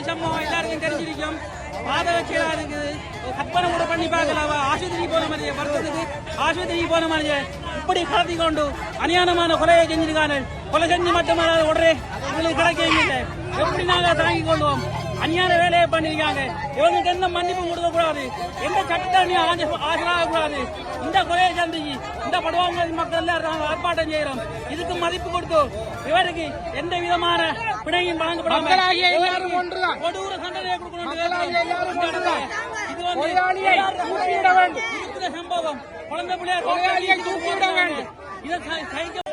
சம்பவம் எல்லாருக்கும் தெரிஞ்சிருக்கும். பாதகச்சீரா இருக்குது. கற்பனை கூட பண்ணி பார்க்கலாம். ஆஸ்பத்திரிக்கு போன மாதிரி வருத்தத்துக்கு ஆஸ்பத்திரிக்கு போன மாதிரி இப்படி கடத்தி கொண்டு அநியாயமான கொலையை செஞ்சிருக்காங்க. கொலை செஞ்சு மட்டுமல்ல உடனே உங்களுக்கு கிடைக்கவே இல்லை. எப்படி நாங்கள் தாங்கி கொள்வோம்? அநியாய வேலையை பண்ணிருக்காங்க. இவங்களுக்கு எந்த மன்னிப்பும் கொடுக்க கூடாது. எந்த சட்டத்தையும் ஆஜராக கூடாது. இந்த கொலையை சந்திச்சு இந்த படுவாங்க மக்கள் எல்லாம் ஆர்ப்பாட்டம் செய்யறோம். இதுக்கு மதிப்பு கொடுத்து இவருக்கு எந்த விதமான பிணையும் வழங்கப்படாமல் கொடூர தண்டனையை கொடுக்கணும். இது சம்பவம் குழந்தை பிள்ளையார் தூக்கிவிட வேண்டும். இதை சகிக்க வேண்டும்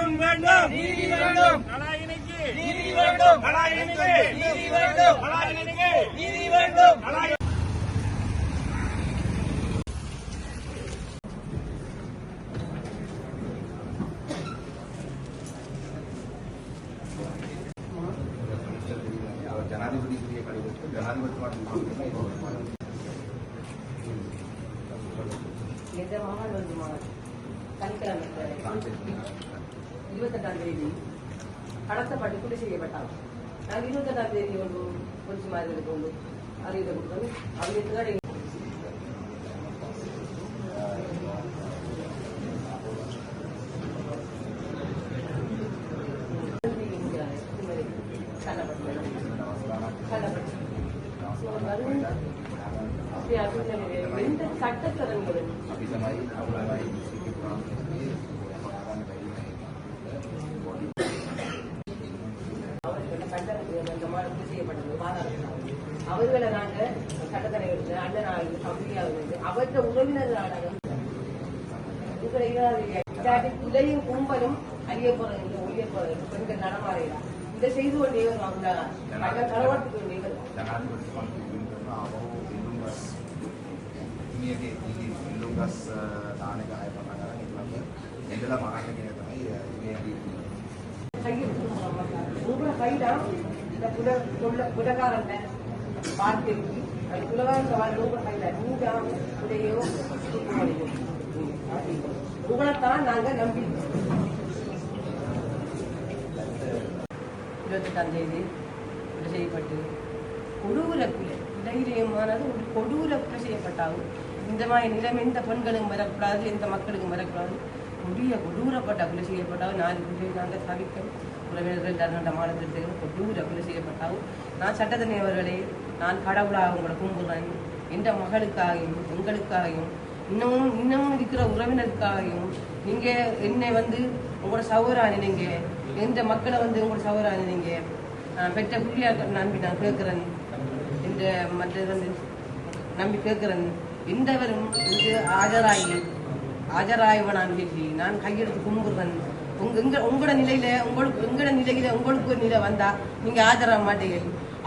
வேண்டும் நீதி வேண்டும் நலாயினிக்கு நீதி வேண்டும் நலாயினிக்கு நீதி வேண்டும் நலாயினிக்கு நீதி வேண்டும் நலாயினிக்கு ஜனாதிபதிக்குரிய கடிதத்தில் ஜனாதிபதி சனிக்கிழமை 28ஆம் தேதி கடத்தப்பட்டு கொலை செய்யப்பட்டார். நாங்கள் 28ஆம் தேதி ஒன்று பொலிசி மாதிரிகளுக்கு ஒன்று அறிவித்த கொடுத்தோம். அவங்க சட்டத்திறன்கள் அவர்களை நாங்க சட்டத்தனை எடுத்து அண்ணனாக தம்பியாக அவற்றை உறவினர்களாக இதையும் கும்பலும் அழிய போறது ஒழிய போறது பெண்கள் நடமாறையா இதை செய்து கொண்டே வருவாங்க களவாட்டுக்கு வேண்டியவர் ඉල්ලුම්ගස් දාන එක ආය පටන් ගන්න ඉන්නම එඳලා මරන්න කියන තමයි ඉන්නේ. உங்களை கைடா இந்த புடகாரங்க பார்த்துக்கு அது புலவான் சவால் உங்களை கைடா நீங்க உடையோ உங்களைத்தான் நாங்க நம்பி 28ஆம் தேதி செய்யப்பட்டு கொடூர தைரியமானது ஒரு கொடூர கொலை செய்யப்பட்டாகும். இந்த மாதிரி நிலைமை இந்த பெண்களுக்கும் வரக்கூடாது, எந்த மக்களுக்கும் வரக்கூடாது. கொடூரப்பட்ட கொலை செய்யப்பட்டாலும் 4 பிள்ளைகள் நாங்கள் தவிர்க்கும் உறவினர்கள் 2 மாதத்திற்கு கொடூர கொலை செய்யப்பட்டாலும் நான் சட்டத்தனைவர்களே, நான் கடவுளாக உங்களை கும்பிடுறேன். எந்த மகளுக்காகவும் எங்களுக்காகவும் இன்னமும் இருக்கிற உறவினருக்காகவும் நீங்கள் என்னை உங்களோட சகோதரா நினைங்க, எந்த மக்களை உங்களோட சகோதரா நினைங்க. பெற்ற புள்ளியாக நம்பி நான் கேட்குறேன், இந்த மற்ற நம்பி கேட்குறேன். எந்தவரும் ஆஜராயவனான் சொல்லி நான் கையெடுத்து கும்பிடுறேன். உங்களோட நிலையில உங்களுக்கு ஒரு நிலை வந்தா நீங்க ஆஜராக மாட்டீங்க.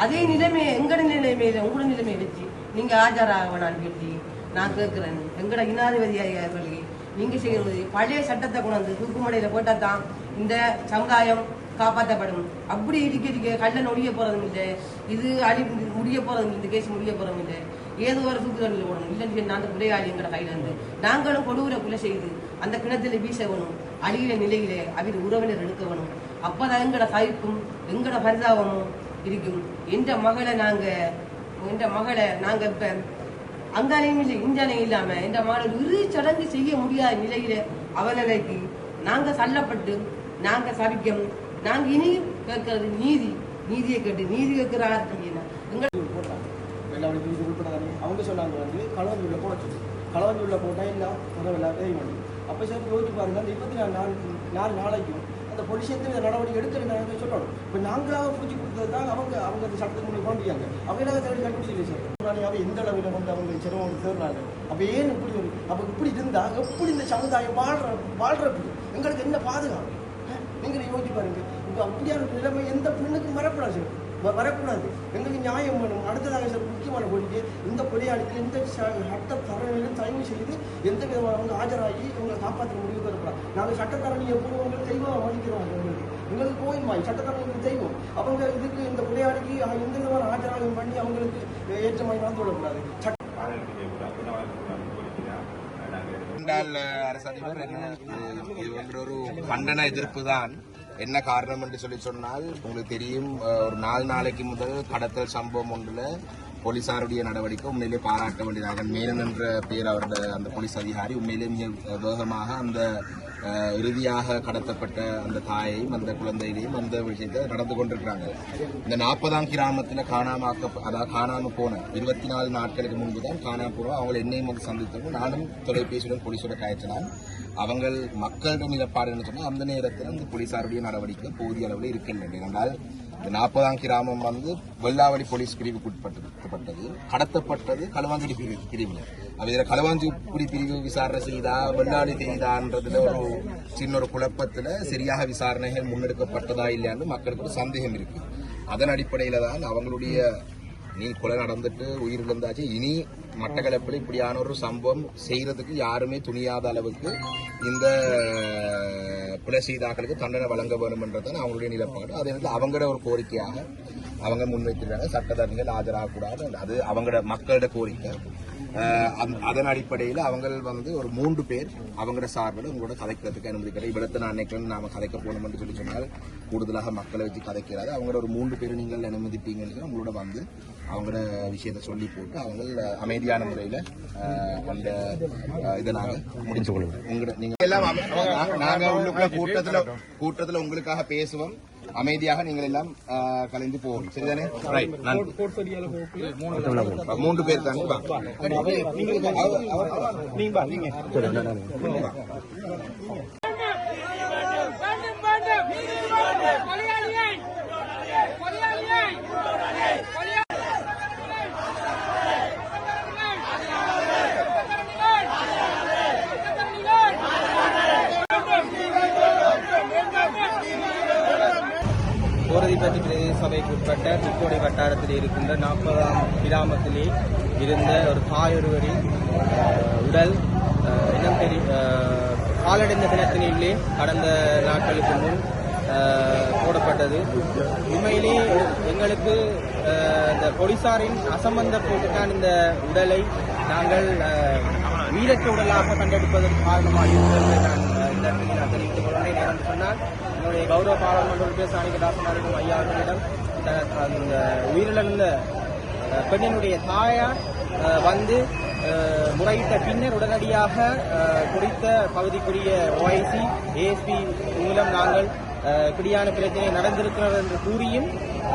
அதே நிலைமை எங்கட நிலைமையில உங்களோட நிலைமையை வச்சு நீங்க ஆஜராகவனான் சொல்லி நான் கேட்கிறேன். எங்கட இனாதிபதியாளர்களே, நீங்க செய்யறது பழைய சட்டத்தை கொண்டு தூக்குமடையில போட்டா தான் இந்த சமுதாயம் காப்பாற்றப்படும். அப்படி இருக்க கள்ளன் ஒழிய போறதும் இல்லை, இது முடிய போறதும் இல்லை, இந்த கேஸ் முடிய போறதும் இல்லை. ஏதோ ஒரு தூக்குதலில் போடணும். இல்லைன்னு நான் கொலையாளி எங்கட கையில இருந்து நாங்களும் கொடூர கொலை செய்து அந்த கிணத்துல வீசவணும். அழிகிற நிலையிலே அவர் உறவினர் எடுக்க வேணும். அப்பதான் எங்கட தவிர்ப்பும் எங்கட பரிதாபமும் இருக்கும். எந்த மகளை நாங்க இப்ப அங்காலையும் இல்லை இஞ்சாலையும் இல்லாம இந்த மகளை இரு சடங்கு செய்ய முடியாத நிலையில அவநிலைக்கு நாங்க தள்ளப்பட்டு நாங்க சபிக்கணும். நாங்க இனியும் கேட்கறது நீதியை கேட்டு நீதி கேட்கிற அவங்க சொன்னாங்க களவஞ்சூர்ல போட சொல்லி களவஞ்சூர்ல போட்டா எல்லாம் பரவாயில்ல தெரியும். அப்ப சார் யோசிச்சு பாருங்க, அந்த 24 நாளைக்கும் அந்த போலீஸ் எந்த நடவடிக்கை எடுக்கல சொல்லணும். இப்ப நாங்களாக பூச்சி கொடுத்தது தான் அவங்க அந்த சட்டத்துக்கு முன்னாடி கொண்டிருக்காங்க. அவங்க தேடி கண்டுபிடிச்சில்லை சார். அவ எந்த அளவில் அவங்க சிரமம் தேர்றாங்க. அப்ப ஏன் இப்படி அப்ப இப்படி இருந்தா எப்படி இந்த சமுதாயம் வாழ்றதுக்கு எங்களுக்கு என்ன பாதுகாப்பு? நீங்க யோசிச்சு பாருங்க. இப்ப அப்படியான நிலைமை எந்த பெண்ணுக்கும் வரக்கூடாது. எங்களுக்கு நியாயம் வேணும். அடுத்ததாக சார் முக்கியமான கோரிக்கை, இந்த கொலையாளிக்கு எந்த சட்டத்தரணிகளும் தயவு செய்து எந்த விதமான அவங்க ஆஜராகி இவங்களை காப்பாற்ற முடிவு வரக்கூடாது. நாங்கள் சட்டத்தரணி எப்போதும் உங்களுக்கு தெய்வம் மதிக்கிறோம். எங்களுக்கு கோயில்மாய் சட்டத்தரணிகளுக்கு தெய்வம். அவங்க இதுக்கு இந்த கொலையாளிக்கு எந்த விதமான ஆஜராகம் பண்ணி அவங்களுக்கு ஏற்றமாய் நடந்து கொள்ளக்கூடாது. இது ஒரு கண்டன எதிர்ப்பு தான். என்ன காரணம் என்று சொன்னால், உங்களுக்கு தெரியும், ஒரு 4 நாளைக்கு முதல் கடத்தல் சம்பவம் ஒன்றுல போலீசாருடைய நடவடிக்கை உண்மையிலே பாராட்ட வேண்டியதாக. மேனன் என்ற பெயர் அவருடைய அந்த போலீஸ் அதிகாரி உண்மையிலே மிக வேகமாக அந்த இறுதியாக கடத்தப்பட்ட அந்த தாயையும் அந்த குழந்தையிலையும் அந்த விஷயத்தை நடந்து கொண்டிருக்கிறாங்க. இந்த 40ஆம் கிராமத்தில் காணாம போன 24 நாட்களுக்கு முன்பு தான் காணாம போனோம். அவங்க என்னையும் வந்து சந்தித்தவங்க, நானும் தொலைபேசியுடன் போலீஸோட கயற்றினான். அவங்க மக்களிடம் நிலப்பாடு என்ன சொன்னால், அந்த நேரத்தில் அந்த போலீசாருடைய நடவடிக்கை போதிய அளவில் இருக்கின்றன. என்றால் இந்த 40ஆம் கிராமம் வந்து வெள்ளாவளி போலீஸ் பிரிவுக்கு உட்பட்டது. கடத்தப்பட்டது களுவாஞ்சுடி பிரிவில். இதில் களுவாஞ்சுடி பிரிவு விசாரணை செய்தா வெள்ளாவளி செய்தான்றதுல ஒரு சின்ன ஒரு குழப்பத்தில் சரியாக விசாரணைகள் முன்னெடுக்கப்பட்டதா இல்லையான்னு மக்களுக்கு ஒரு சந்தேகம் இருக்கு. அதன் அடிப்படையில தான் அவங்களுடைய கொலை நடந்துட்டு உயிரிழந்தாச்சு. இனி மட்டக்களப்பில் இப்படியான ஒரு சம்பவம் செய்யறதுக்கு யாருமே துணியாத அளவுக்கு இந்த கொலை செய்தாக்களுக்கு தண்டனை வழங்க வேண்டும் என்றதான் அவங்களுடைய நிலப்பாடு. அதே நேரத்தில் அவங்களோட ஒரு கோரிக்கையாக அவங்க முன்வைத்திருக்காங்க, சட்டத்தரணிகள் ஆஜராகக்கூடாது. அது அவங்களோட மக்களோட கோரிக்கை. அதன் அடிப்படையில் அவங்க வந்து ஒரு 3 பேர் அவங்களோட சார்பில் உங்களோட கதைக்கிறதுக்கு அனுமதிக்கிறார். இவ்வளத்தை நான் நினைக்கிறேன் நாம கதைக்க போகணும் என்று சொல்லி சொன்னால் கூடுதலாக மக்களை வச்சு கதைக்கிறாரு. அவங்களோட ஒரு 3 பேர் நீங்கள் அனுமதிப்பீங்கன்னு உங்களோட வந்து அவங்களோட விஷயத்தை சொல்லி போட்டு அவங்க அமைதியான முறையில் அந்த இதை நாங்கள் முடிச்சு கொள்வோம். உங்களோட நீங்க எல்லாம் நாங்கள் உள்ளுக்குள்ள கூட்டத்தில் உங்களுக்காக பேசுவோம். அமைதியாக நீங்கள் எல்லாம் கலைந்து போவோம். சரிதானே? ரைட். 3 பேர் தானே. கோரதிப்பட்டி பிரதேச சபைக்கு உட்பட்ட திருக்கோடை வட்டாரத்தில் இருக்கின்ற 40ஆம் கிராமத்திலே இருந்த ஒரு தாயொருவரின் உடல் காலடைந்த கிணற்றினிலே கடந்த நாட்களுக்கு முன் போடப்பட்டது. உண்மையிலே எங்களுக்கு இந்த போலீசாரின் அசம்பந்த போட்டுத்தான் இந்த உடலை நாங்கள் உயிரற்ற உடலாக கண்டெடுப்பதற்கு காரணமாக இருக்கிறது. நான் இந்த இடத்தில் நான் தெரிவித்துக் கொள்கிறேன். என்று சொன்னால் என்னுடைய கௌரவ பாராளுமன்ற உறுப்பினர் சாணிக தாசமாரிக்கும் ஐயா அவர்களிடம் இந்த உயிரிழந்த பெண்ணினுடைய தாயார் வந்து முறையிட்ட பின்னர் உடனடியாக குறித்த பகுதிக்குரிய OIC ASP மூலம் நாங்கள் இப்படியான பிரச்சனை நடந்திருக்கிறது என்று கூறியும்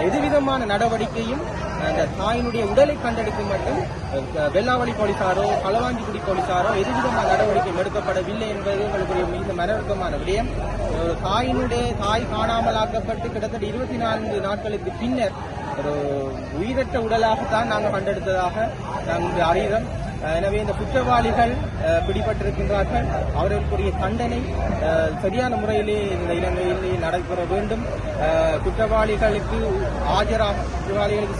எதுவிதமான நடவடிக்கையும் அந்த தாயினுடைய உடலை கண்டெடுக்கும் மட்டும் வெள்ளாவளி போலீசாரோ களவாஞ்சிக்குடி போலீசாரோ எதுவிதமான நடவடிக்கை எடுக்கப்படவில்லை என்பது எங்களுக்கு மிக மனவருத்தமான விடயம். தாய் காணாமலாக்கப்பட்டு கிட்டத்தட்ட 24 நாட்களுக்கு பின்னர் ஒரு உயிரற்ற உடலாகத்தான் நாங்கள் கண்டெடுத்ததாக நாங்கள் அறிகிறோம். எனவே இந்த குற்றவாளிகள் பிடிபட்டிருக்கின்றார்கள். அவர்களுக்குரிய தண்டனை சரியான முறையிலே இந்த இலங்கையிலே நடைபெற வேண்டும். குற்றவாளிகளுக்கு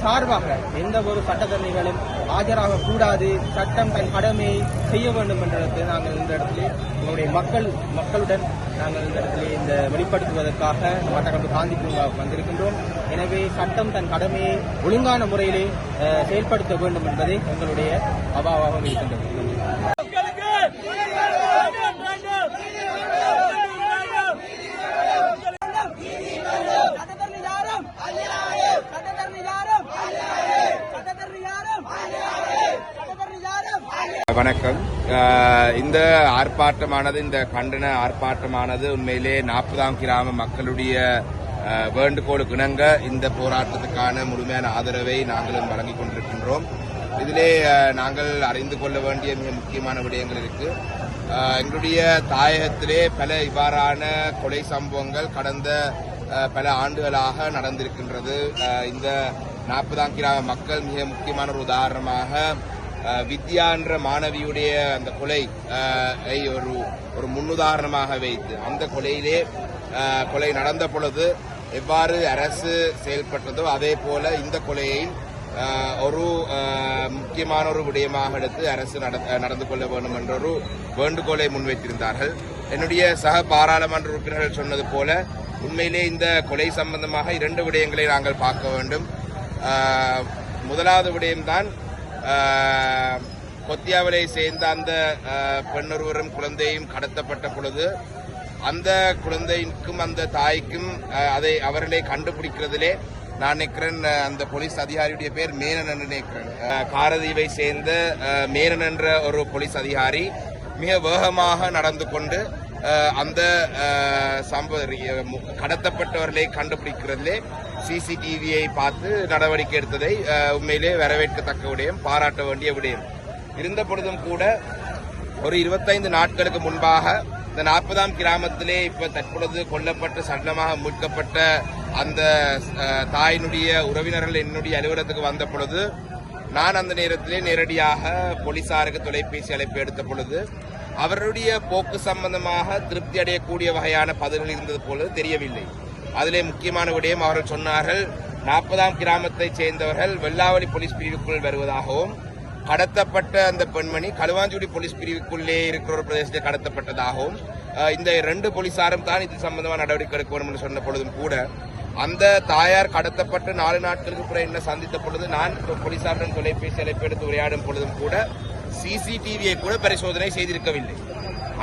சார்பாக எந்த ஒரு சட்டத்தரணிகளும் ஆஜராக கூடாது. சட்டம் தன் கடமையை செய்ய வேண்டும் என்றதை நாங்கள் இந்த இடத்திலே எங்களுடைய மக்களுடன் நாங்கள் இந்த இடத்திலே இந்த வெளிப்படுத்துவதற்காக மட்டக்களப்பு காந்தி பூங்காவுக்கு வந்திருக்கின்றோம். எனவே சட்டம் தன் கடமையை ஒழுங்கான முறையிலே செயல்படுத்த வேண்டும் என்பதை எங்களுடைய அபாவாக இருக்கின்றது. வணக்கம். இந்த ஆர்ப்பாட்டமானது, இந்த கண்டன ஆர்ப்பாட்டமானது உண்மையிலே 40ஆம் கிராம மக்களுடைய வேண்டுகோளுக்கு இணங்க இந்த போராட்டத்துக்கான முழுமையான ஆதரவை நாங்களும் வழங்கிக் கொண்டிருக்கின்றோம். இதிலே நாங்கள் அறிந்து கொள்ள வேண்டிய மிக முக்கியமான விடயங்கள் இருக்கு. எங்களுடைய தாயகத்திலே பல இவ்வாறான கொலை சம்பவங்கள் கடந்த பல ஆண்டுகளாக நடந்திருக்கின்றது. இந்த 40ஆம் கிராம மக்கள் மிக முக்கியமான ஒரு உதாரணமாக வித்யா என்ற மாணவியுடைய அந்த கொலை ஒரு முன்னுதாரணமாக வைத்து அந்த கொலை நடந்த பொழுது எவ்வாறு அரசு செயல்பட்டதோ அதே போல இந்த கொலையை ஒரு முக்கியமான ஒரு விடயமாக எடுத்து அரசு நடந்து கொள்ள வேண்டும் என்ற ஒரு வேண்டுகோளை முன்வைத்திருந்தார்கள். என்னுடைய சக பாராளுமன்ற உறுப்பினர்கள் சொன்னது போல உண்மையிலே இந்த கொலை சம்பந்தமாக 2 விடயங்களை நாங்கள் பார்க்க வேண்டும். முதலாவது விடயம்தான் கொத்தியாவலை சேர்ந்த அந்த பெண்ணொருவரும் குழந்தையும் கடத்தப்பட்ட பொழுது அந்த குழந்தைக்கும் அந்த தாய்க்கும் அவர்களை கண்டுபிடிக்கிறதிலே நான் நினைக்கிறேன் அந்த போலீஸ் அதிகாரியுடைய பேர் மேனன் என்று நினைக்கிறேன். காரதீவை சேர்ந்த மேனன் என்ற ஒரு போலீஸ் அதிகாரி மிக வேகமாக நடந்து கொண்டு அந்த கடத்தப்பட்டவர்களை கண்டுபிடிக்கிறதிலே சிசிடிவியை பார்த்து நடவடிக்கை எடுத்ததை உண்மையிலே வரவேற்கத்தக்க விடயம், பாராட்ட வேண்டிய விடயம். இருந்த பொழுதும் கூட ஒரு 25 நாட்களுக்கு முன்பாக இந்த 40ஆம் கிராமத்திலே இப்ப தற்பொழுது கொல்லப்பட்டு சடலமாக மீட்கப்பட்ட அந்த தாயினுடைய உறவினர்கள் என்னுடைய அலுவலகத்துக்கு வந்த பொழுது நான் அந்த நேரத்திலே நேரடியாக போலீசாருக்கு தொலைபேசி அழைப்பு எடுத்த பொழுது அவருடைய போக்கு சம்பந்தமாக திருப்தி அடையக்கூடிய வகையான பதில்கள் இருந்தது போல தெரியவில்லை. அதிலே முக்கியமான விடயம் அவர்கள் சொன்னார்கள், 40ஆம் கிராமத்தைச் சேர்ந்தவர்கள் வெள்ளாவளி போலீஸ் பிரிவுக்குள் வருவதாகவும் கடத்தப்பட்ட அந்த பெண்மணி களுவாஞ்சுடி போலீஸ் பிரிவுக்குள்ளே இருக்கிற ஒரு பிரதேசத்தை கடத்தப்பட்டதாகவும் இந்த 2 போலீசாரும் தான் இது சம்பந்தமாக நடவடிக்கை எடுக்க வேண்டும் என்று சொன்ன பொழுதும் கூட அந்த தாயார் கடத்தப்பட்டு 4 நாட்களுக்கு பிறகு என்ன சந்தித்த பொழுது நான் போலீசாருடன் தொலைபேசி அழைப்பு எடுத்து உரையாடும் பொழுதும் கூட சிசிடிவியை கூட பரிசோதனை செய்திருக்கவில்லை.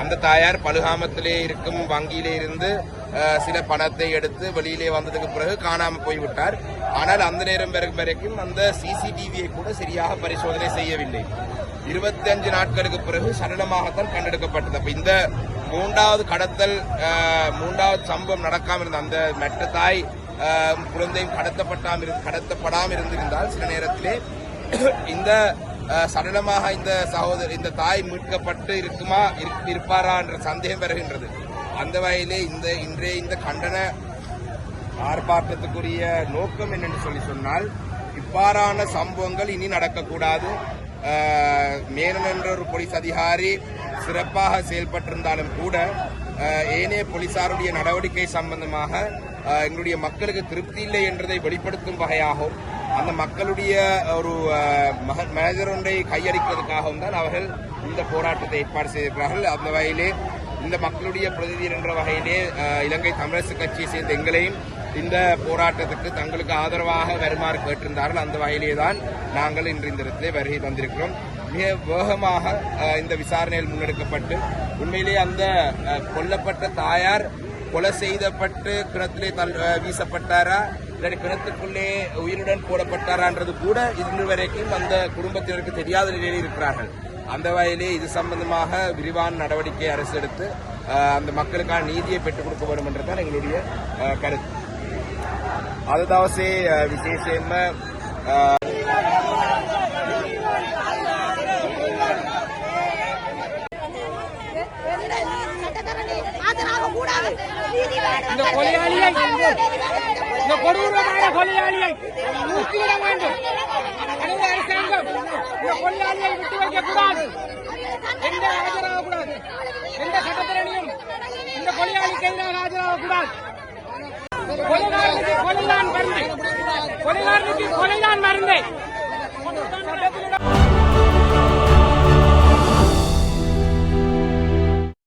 அந்த தாயார் பலுகாமத்திலே இருக்கும் வங்கியிலே இருந்து சில பணத்தை எடுத்து வெளியிலே வந்ததுக்கு பிறகு காணாமல் போய்விட்டார். ஆனால் அந்த நேரம் வரைக்கும் அந்த சிசிடிவியை கூட சரியாக பரிசோதனை செய்யவில்லை. 25 நாட்களுக்கு பிறகு சடலமாகத்தான் கண்டெடுக்கப்பட்டது. அப்ப இந்த 3வது கடத்தல் 3வது சம்பவம் நடக்காமல் இருந்த அந்த மற்ற தாய் குழந்தையும் கடத்தப்படாமல் இருந்திருந்தால் சில நேரத்திலே இந்த சடலமாக இந்த தாய் மீட்கப்பட்டு இருப்பாரா என்ற சந்தேகம் வருகின்றது. அந்த வகையிலே இன்றைய இந்த கண்டன ஆர்ப்பாட்டத்துக்குரிய நோக்கம் என்னென்று சொன்னால் இவ்வாறான சம்பவங்கள் இனி நடக்கக்கூடாது. மேனன் என்ற ஒரு போலீஸ் அதிகாரி சிறப்பாக செயல்பட்டிருந்தாலும் கூட ஏனைய போலீசாருடைய நடவடிக்கை சம்பந்தமாக எங்களுடைய மக்களுக்கு திருப்தி இல்லை என்றதை வெளிப்படுத்தும் வகையாகவும் அந்த மக்களுடைய ஒரு மேஜர் ஒன்றை கையடிப்பதற்காகவும் தான் அவர்கள் இந்த போராட்டத்தை ஏற்பாடு செய்திருக்கிறார்கள். அந்த வகையிலே இந்த மக்களுடைய பிரதிநிதி என்ற வகையிலே இலங்கை தமிழரசு கட்சியை சேர்ந்த எங்களையும் இந்த போராட்டத்துக்கு தங்களுக்கு ஆதரவாக வருமாறு கேட்டிருந்தார்கள். அந்த வகையிலே தான் நாங்கள் இன்று இந்த இடத்திலே வருகை தந்திருக்கிறோம். மிக வேகமாக இந்த விசாரணைகள் முன்னெடுக்கப்பட்டு உண்மையிலே அந்த கொல்லப்பட்ட தாயார் கொலை செய்யப்பட்டு கிணத்திலே வீசப்பட்டாரா இல்லாட்டி கிணத்துக்குள்ளே உயிருடன் போடப்பட்டாரான்றது கூட இன்று வரைக்கும் அந்த குடும்பத்தினருக்கு தெரியாத நிலையில் இருக்கிறார்கள். அந்த வகையிலே இது சம்பந்தமாக விரிவான நடவடிக்கை அரசு எடுத்து அந்த மக்களுக்கான நீதியை பெற்றுக் கொடுக்க வேண்டும் என்றுதான் எங்களுடைய கருத்து. அதுதாவசே விசேஷம் இந்த கொலையாளியை இந்த கொடூரமான கொலையாளியை தூக்கிவிட வேண்டும். தமிழக அரசாங்கம் இந்த கொலையாளியை விட்டு வைக்க கூடாது. எந்த ஆஜராகக்கூடாது. எந்த சட்டத்திறனையும் இந்த கொலையாளிக்கு எதிராக ஆஜராகக்கூடாது. கொலைகாரனுக்கு கொலைதான் மருந்து. கொலைகாரனுக்கு கொலைதான் மருந்து.